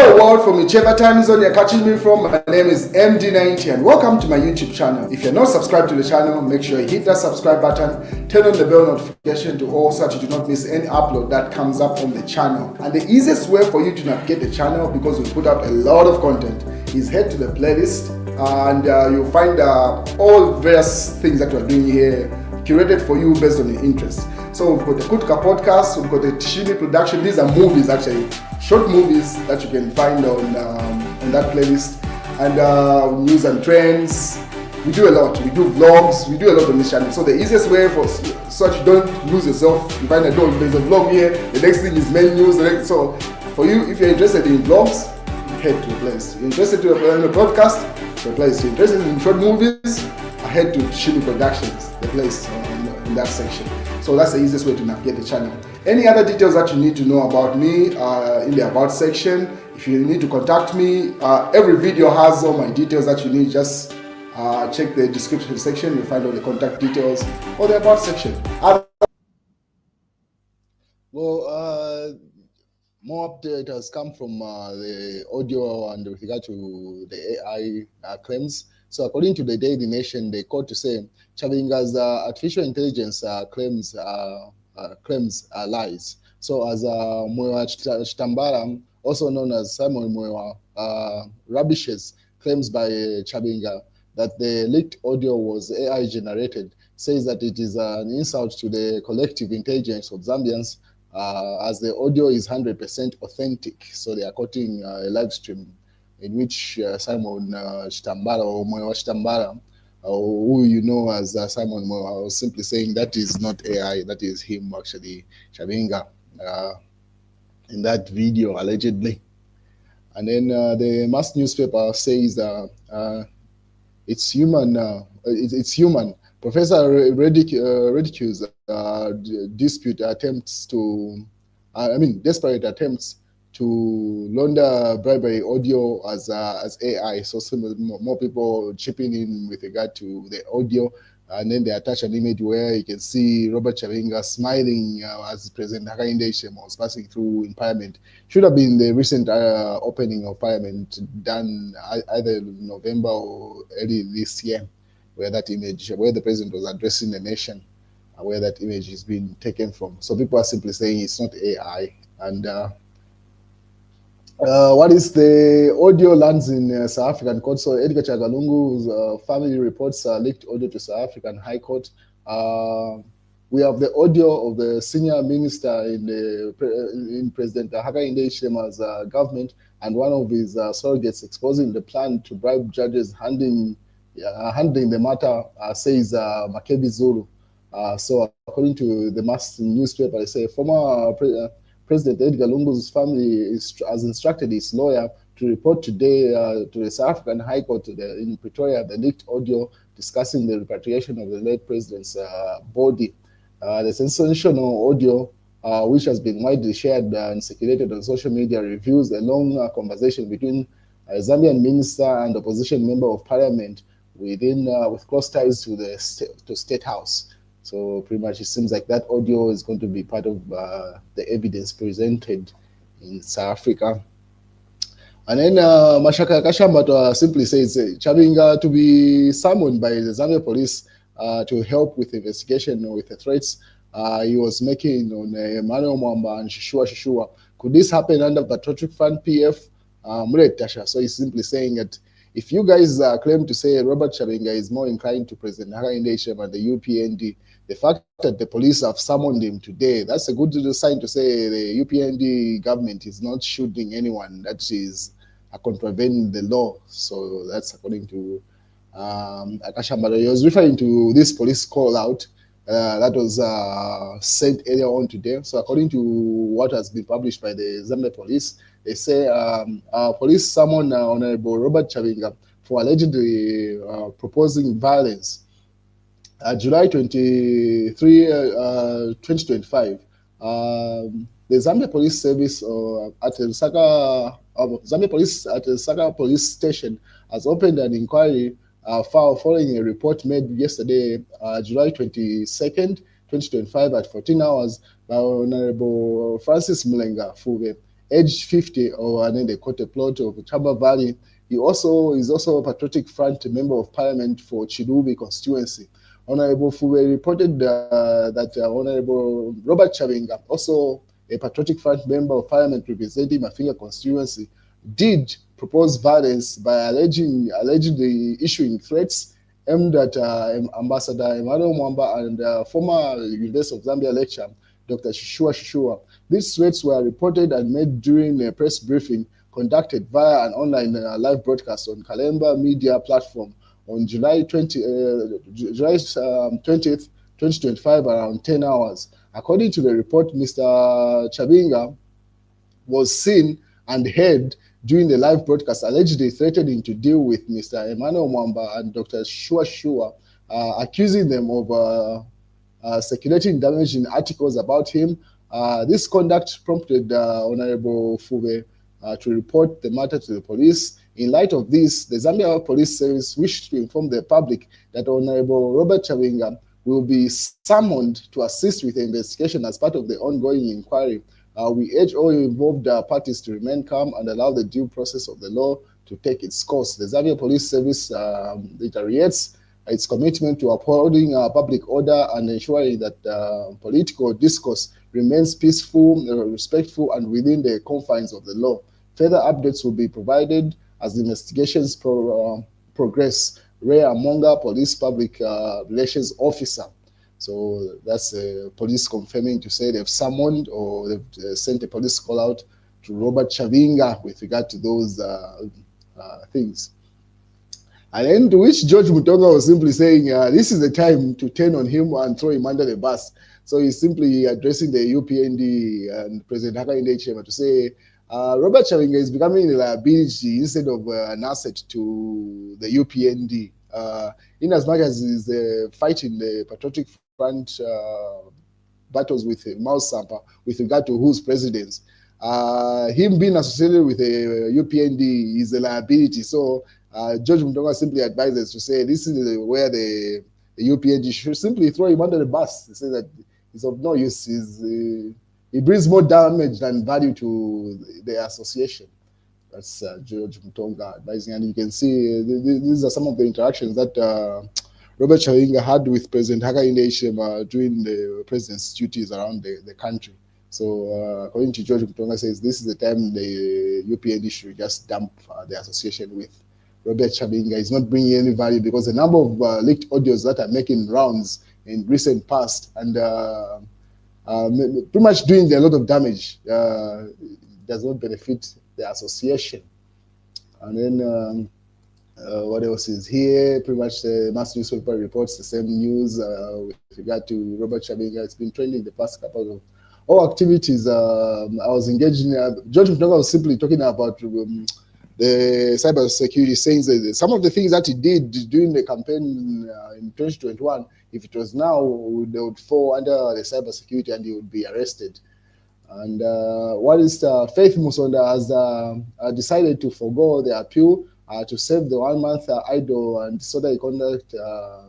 World from whichever time zone you're catching me from. My name is MD90 and welcome to my YouTube channel. If you're not subscribed to the channel, make sure you hit that subscribe button, turn on the bell notification to all so that you do not miss any upload that comes up on the channel. And the easiest way for you to navigate the channel, because we put out a lot of content, is head to the playlist and you'll find all various things that we're doing here curated for you based on your interests. So we've got the Kutka podcast, we've got the Tishimi production. These are movies, actually, short movies that you can find on that playlist. And news and trends. We do a lot. We do vlogs. We do a lot on this channel. So the easiest way for such you don't lose yourself, you find that there's a vlog here. The next thing is main news. So for you, if you're interested in vlogs, head to the place. You're interested in a podcast, the place. You're interested in short movies, head to Tishimi Productions, the place in that section. So that's the easiest way to navigate the channel. Any other details that you need to know about me in the About section. If you need to contact me, every video has all my details that you need. Just check the description section. You'll find all the contact details or the About section. Well, more update has come from the audio and with regard to the AI claims. So according to the Daily Nation, they quote to say Chabinga's artificial intelligence claims lies. So as Mwewa Chitambala, also known as Simon Mwewa, rubbishes claims by Chabinga that the leaked audio was AI generated, says that it is an insult to the collective intelligence of Zambians as the audio is 100% authentic. So they are quoting a live stream in which Simon Chitambala or Mwewa Chitambala, who you know as Simon Mwewa, was simply saying that is not AI, that is him actually, Chabinga, in that video allegedly. And then the mass newspaper says it's human. It's human. Professor ridicules desperate attempts to launder bribery audio as AI. So more people chipping in with regard to the audio, and then they attach an image where you can see Robert Chabinga smiling as President Hakainde Hichilema was passing through in Parliament. Should have been the recent opening of Parliament done either in November or early this year, where that image, where the president was addressing the nation, where that image is being taken from. So people are simply saying it's not AI. And what is the audio lands in South African court? So Edgar Chagalungu's family reports leaked audio to South African High Court. We have the audio of the senior minister in President Hakainde Hichilema's government, and one of his surrogates exposing the plan to bribe judges handling the matter, says Makebi Zulu. So according to the mass newspaper, they say former President Edgar Lungu's family has instructed his lawyer to report today to the South African High Court in Pretoria the leaked audio discussing the repatriation of the late president's body. The sensational audio, which has been widely shared and circulated on social media, reveals a long conversation between a Zambian minister and opposition member of parliament with close ties to the State House. So pretty much it seems like that audio is going to be part of the evidence presented in South Africa. And then Mashaka Kashambato simply says Chabinga to be summoned by the Zambia police to help with investigation with the threats he was making on Emmanuel Mwamba and Shishua. Could this happen under Patriotic Front PF? Tasha. So he's simply saying that if you guys claim to say Robert Chabinga is more inclined to President Hakainde Hichilema and the UPND, the fact that the police have summoned him today, that's a good sign to say the UPND government is not shooting anyone that is contravening the law. So that's according to Akashambala. He was referring to this police call out that was sent earlier on today. So according to what has been published by the Zambia police, they say police summoned Honorable Robert Chabinga for allegedly proposing violence. July 23, 2025, the Zambia Police Service at the Zambia Police at the Lusaka Police Station has opened an inquiry file following a report made yesterday, July 22nd, 2025, at 14 hours by Honorable Francis Mulenga Fuve, aged 50, and then they caught a plot of Chaba Valley. He is also a Patriotic Front member of Parliament for Chilubi constituency. Honorable Fuwe reported that Honorable Robert Chabinga, also a Patriotic Front member of Parliament representing Mafinga constituency, did propose violence by allegedly issuing threats aimed at Ambassador Emmanuel Mwamba and former University of Zambia lecturer Dr. Shishua. These threats were reported and made during a press briefing conducted via an online live broadcast on Kalemba media platform on July 20th, 2025, around 10 hours. According to the report, Mr. Chabinga was seen and heard during the live broadcast allegedly threatening to deal with Mr. Emmanuel Mwamba and Dr. Shua, accusing them of circulating damaging articles about him. This conduct prompted Honorable Fube to report the matter to the police. In light of this, the Zambia Police Service wished to inform the public that Honorable Robert Chabinga will be summoned to assist with the investigation as part of the ongoing inquiry. We urge all involved parties to remain calm and allow the due process of the law to take its course. The Zambia Police Service reiterates its commitment to upholding public order and ensuring that political discourse remains peaceful, respectful, and within the confines of the law. Further updates will be provided as the investigations progress. Ray Amonga, Police Public Relations Officer. So that's police confirming to say they've summoned or they've sent a police call out to Robert Chabinga with regard to those things. And then to which George Mutonga was simply saying, this is the time to turn on him and throw him under the bus. So he's simply addressing the UPND and President Hakainde Hichilema to say, Robert Chabinga is becoming a liability instead of an asset to the UPND. In as much as he's fighting the Patriotic Front battles with Mouse Sampa with regard to who's presidents, him being associated with the UPND is a liability. So George Mutonga simply advises to say this is where the UPND should simply throw him under the bus. They say that he's of no use. He brings more damage than value to the association. That's George Mutonga advising. And you can see these are some of the interactions that Robert Chabinga had with President Hakainde Hichilema during the president's duties around the country. So according to George Mutonga, says this is the time the UPND should just dump the association with Robert Chabinga. Is not bringing any value because the number of leaked audios that are making rounds in recent past and pretty much doing a lot of damage does not benefit the association. And then what else is here? Pretty much the mass newspaper reports the same news with regard to Robert Chabinga. It's been trending the past couple of all activities. I was engaged in. George Mutonga was simply talking about the cyber security, saying that some of the things that he did during the campaign in 2021, if it was now, they would fall under the cyber security and he would be arrested. And what is Faith Musonda has decided to forego the appeal to save the 1 month idle and disorderly conduct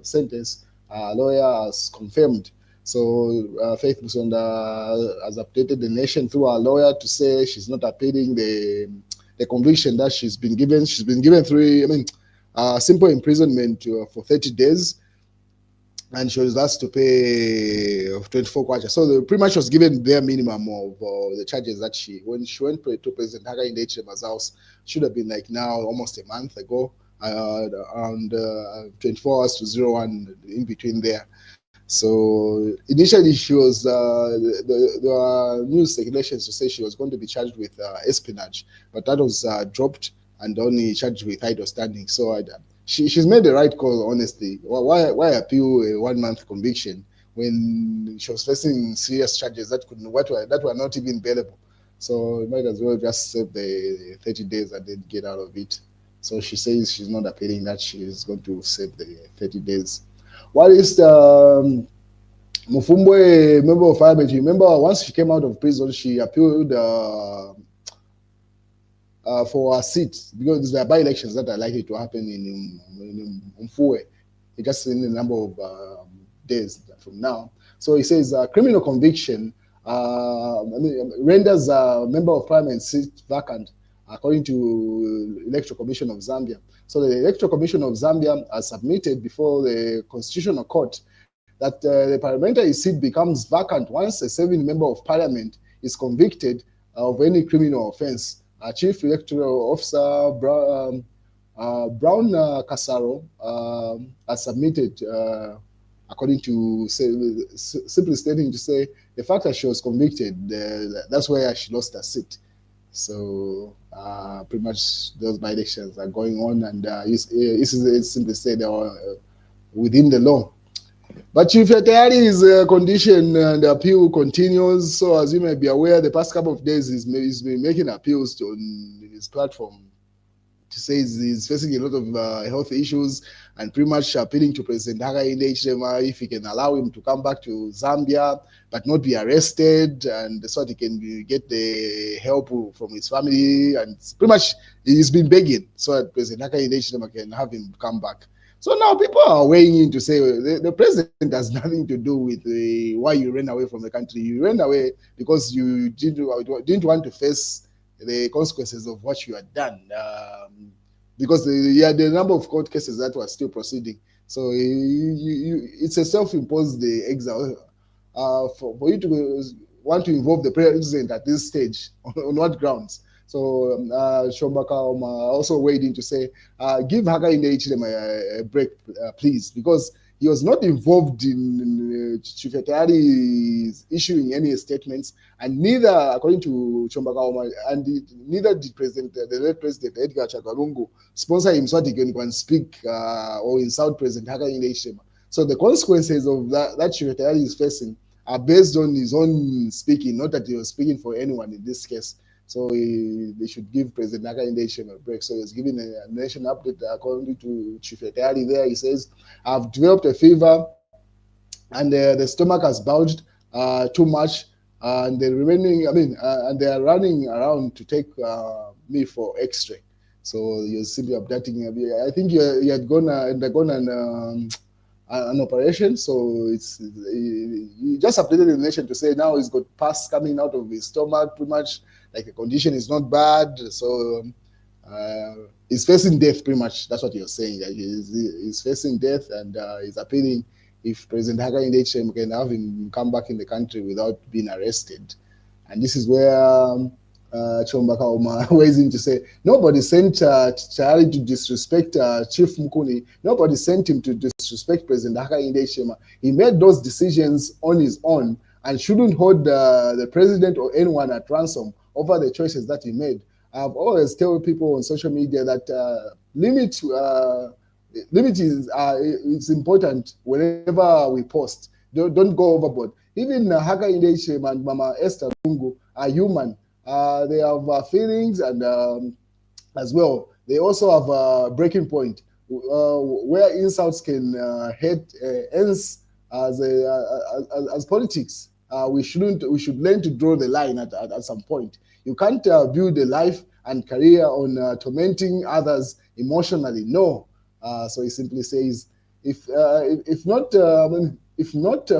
sentence. Lawyer has confirmed. So Faith Musonda has updated the nation through her lawyer to say she's not appealing the conviction that she's been given. She's been given simple imprisonment for 30 days. And she was asked to pay 24 kwacha. So the pretty much was given bare minimum of the charges that when she went to President Hakainde Hichilema's house, should have been like now almost a month ago, around 24 hours to 01 in between there. So initially she was, there were news speculations to say she was going to be charged with espionage, but that was dropped and only charged with idle standing. So she's made the right call, honestly. Why appeal a 1 month conviction when she was facing serious charges that were not even bailable? So you might as well just save the 30 days and then get out of it. So she says she's not appealing that, she is going to save the 30 days. What is the Mufumbwe, member of Parliament? You remember once she came out of prison, she appealed for a seat because there are by-elections that are likely to happen in Mfue, just in a number of days from now. So he says criminal conviction renders a member of parliament seat vacant, according to Electoral Commission of Zambia. So the Electoral Commission of Zambia has submitted before the Constitutional Court that the parliamentary seat becomes vacant once a serving member of parliament is convicted of any criminal offense. Chief Electoral Officer Brown Casaro has submitted, according to simply stating to say the fact that she was convicted, that's where she lost her seat. So pretty much those by-elections are going on, and it's simply said they are within the law. But Chief Yatayari's condition and appeal continues. So as you may be aware, the past couple of days he's been making appeals on his platform to say he's facing a lot of health issues, and pretty much appealing to President Hakainde Hichilema if he can allow him to come back to Zambia but not be arrested, and so that he can get the help from his family. And pretty much he's been begging so that President Hakainde Hichilema can have him come back. So now people are weighing in to say the president has nothing to do with why you ran away from the country. You ran away because you didn't want to face the consequences of what you had done, because you had a number of court cases that were still proceeding. So it's a self-imposed exile for you to want to involve the president at this stage. On what grounds? So Shobaka also weighed in to say, give Hakainde Hichilema a break, please, because he was not involved in Chief Yatayari issuing any statements, and neither, according to Chombaka, and neither did the late President Edgar Chagwa sponsor him so that he can speak or insult President Hakainde Hichilema. So the consequences of that Chief Yatayari is facing are based on his own speaking, not that he was speaking for anyone in this case. So they should give President Hakainde Hichilema a break. So he's giving a nation update according to Chief Yatayari there. He says, I've developed a fever and the stomach has bulged too much, and the remaining, and they are running around to take me for X-ray. So you're simply abducting. I think you had undergone an operation, so he just updated the nation to say now he's got pus coming out of his stomach, pretty much like the condition is not bad. So he's facing death, pretty much. That's what you're saying. Like he's facing death, and he's appealing if President Hakainde Hichilema can have him come back in the country without being arrested. And this is where Chombaka Oma weighs in to say, nobody sent Charlie to disrespect Chief Mukuni. Nobody sent him to disrespect President Hakainde Hichilema. He made those decisions on his own and shouldn't hold the president or anyone at ransom over the choices that he made. I've always tell people on social media that limit is it's important whenever we post. Don't go overboard. Even Hakainde Hichilema and Mama Esther Lungu are human. They have feelings, and as well, they also have a breaking point where insults can ends as politics. We should learn to draw the line at some point. You can't build a life and career on tormenting others emotionally. No. So he simply says, if not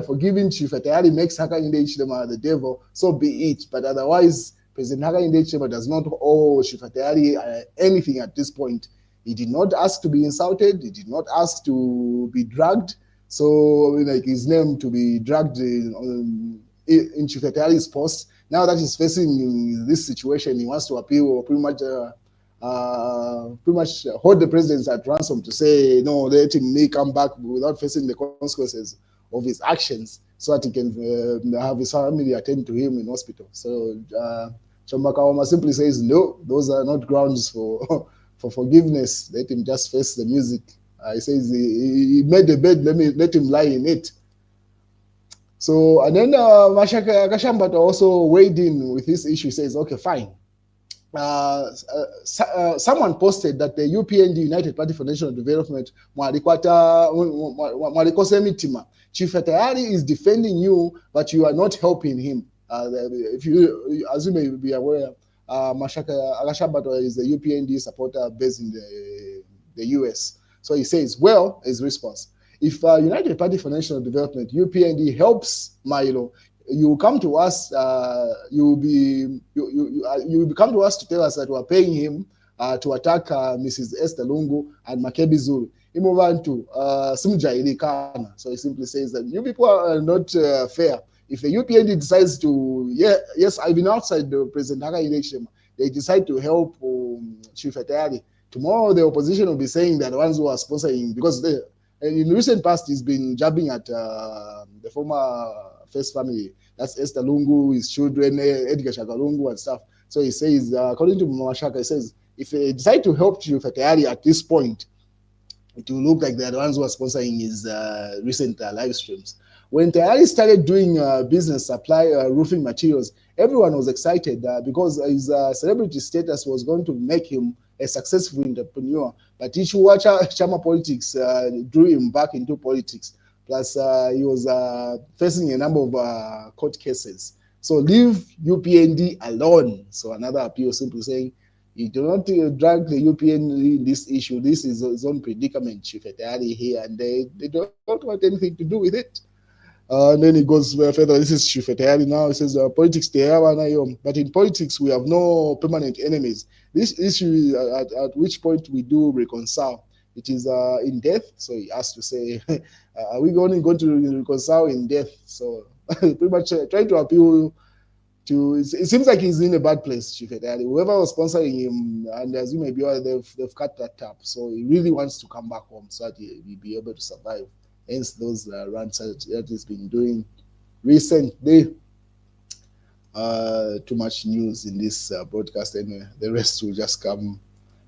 forgiving Chief Yatayari makes Hakainde Hichilema the devil, so be it. But otherwise, President Hakainde Hichilema does not owe Chief Yatayari anything at this point. He did not ask to be insulted. He did not ask to be dragged. So, like his name to be dragged in Chief Yatayari's post. Now that he's facing this situation, he wants to appeal or pretty much hold the president at ransom to say, no, let him come back without facing the consequences of his actions, so that he can have his family attend to him in hospital. So Chombaka Oma simply says, no, those are not grounds for forgiveness. Let him just face the music. He says he made the bed, let him lie in it. So, and then Mashaka Kashambato also weighed in with this issue. He says, okay, fine. Someone posted that the UPND, United Party for National Development, Chief Yatayari is defending you, but you are not helping him. If you, as you may be aware, Mashaka Agashabato is a UPND supporter based in the US. So he says, well, his response, if United Party for National Development, UPND, helps Milo, you come to us, you come to us to tell us that we're paying him to attack Mrs. Esther Lungu and Makebi Zulu. Imuvantu Simjailikana. So he simply says that you people are not fair. If the UPND decides to, yes, I've been outside the President Haka election, they decide to help Chief Atari. Tomorrow, the opposition will be saying that the ones who are sponsoring, because in recent past, he's been jabbing at the former first family. That's Esther Lungu, his children, Edgar Shagalungu and stuff. So he says, according to Mama he says, if they decide to help Chief Atari at this point, it will look like they're the ones who are sponsoring his recent live streams. When Tayari started doing business supply roofing materials, everyone was excited because his celebrity status was going to make him a successful entrepreneur. But Chama politics drew him back into politics. Plus, he was facing a number of court cases. So leave UPND alone. So another appeal simply saying, you do not drag the UPN in this issue. This is his own predicament, Chief Etari here, and they don't want anything to do with it. And then he goes further. This is Chief Etari now. He says, politics, but in politics, we have no permanent enemies. This issue is at which point we do reconcile. It is in death. So he asked to say, are we only going to reconcile in death? So pretty much trying to appeal to, it seems like he's in a bad place, Chief Etari. Whoever was sponsoring him, and as you may be aware, they've cut that tap. So he really wants to come back home so that he'll be able to survive. Hence those rants that he's been doing recently. Too much news in this broadcast anyway. The rest will just come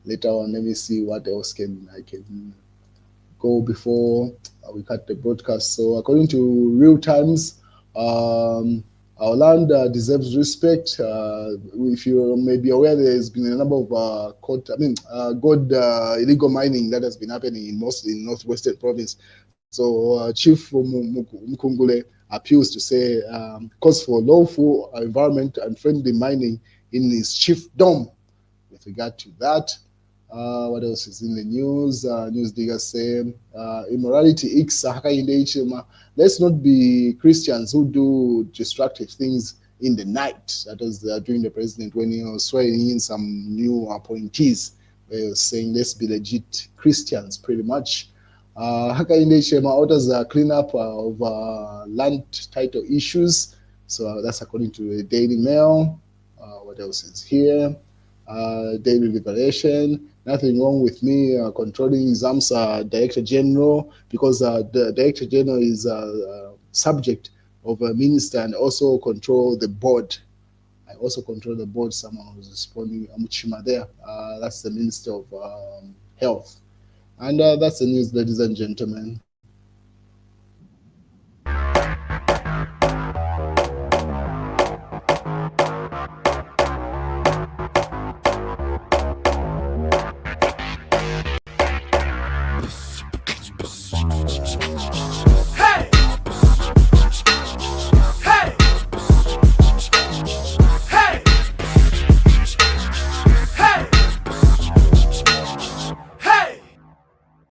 later on. Let me see what else I can go before we cut the broadcast. So according to Real Times, our land deserves respect. If you may be aware, there's been a number of gold illegal mining that has been happening mostly in northwestern province. So Chief Mkungule appeals to say calls for lawful environment and friendly mining in his chiefdom. With regard to that, what else is in the news? News diggers say immorality icks. Let's not be Christians who do destructive things in the night. That was during the president when he was swearing in some new appointees. They were saying let's be legit Christians, pretty much. Hakainde Shema orders a cleanup of land title issues. So that's according to the Daily Mail. What else is here? Daily Liberation. Nothing wrong with me controlling ZAMSA Director General, because the Director General is subject of a minister and also control the board. I also control the board. Someone was responding, Amuchima there. That's the Minister of Health. And that's the news, ladies and gentlemen.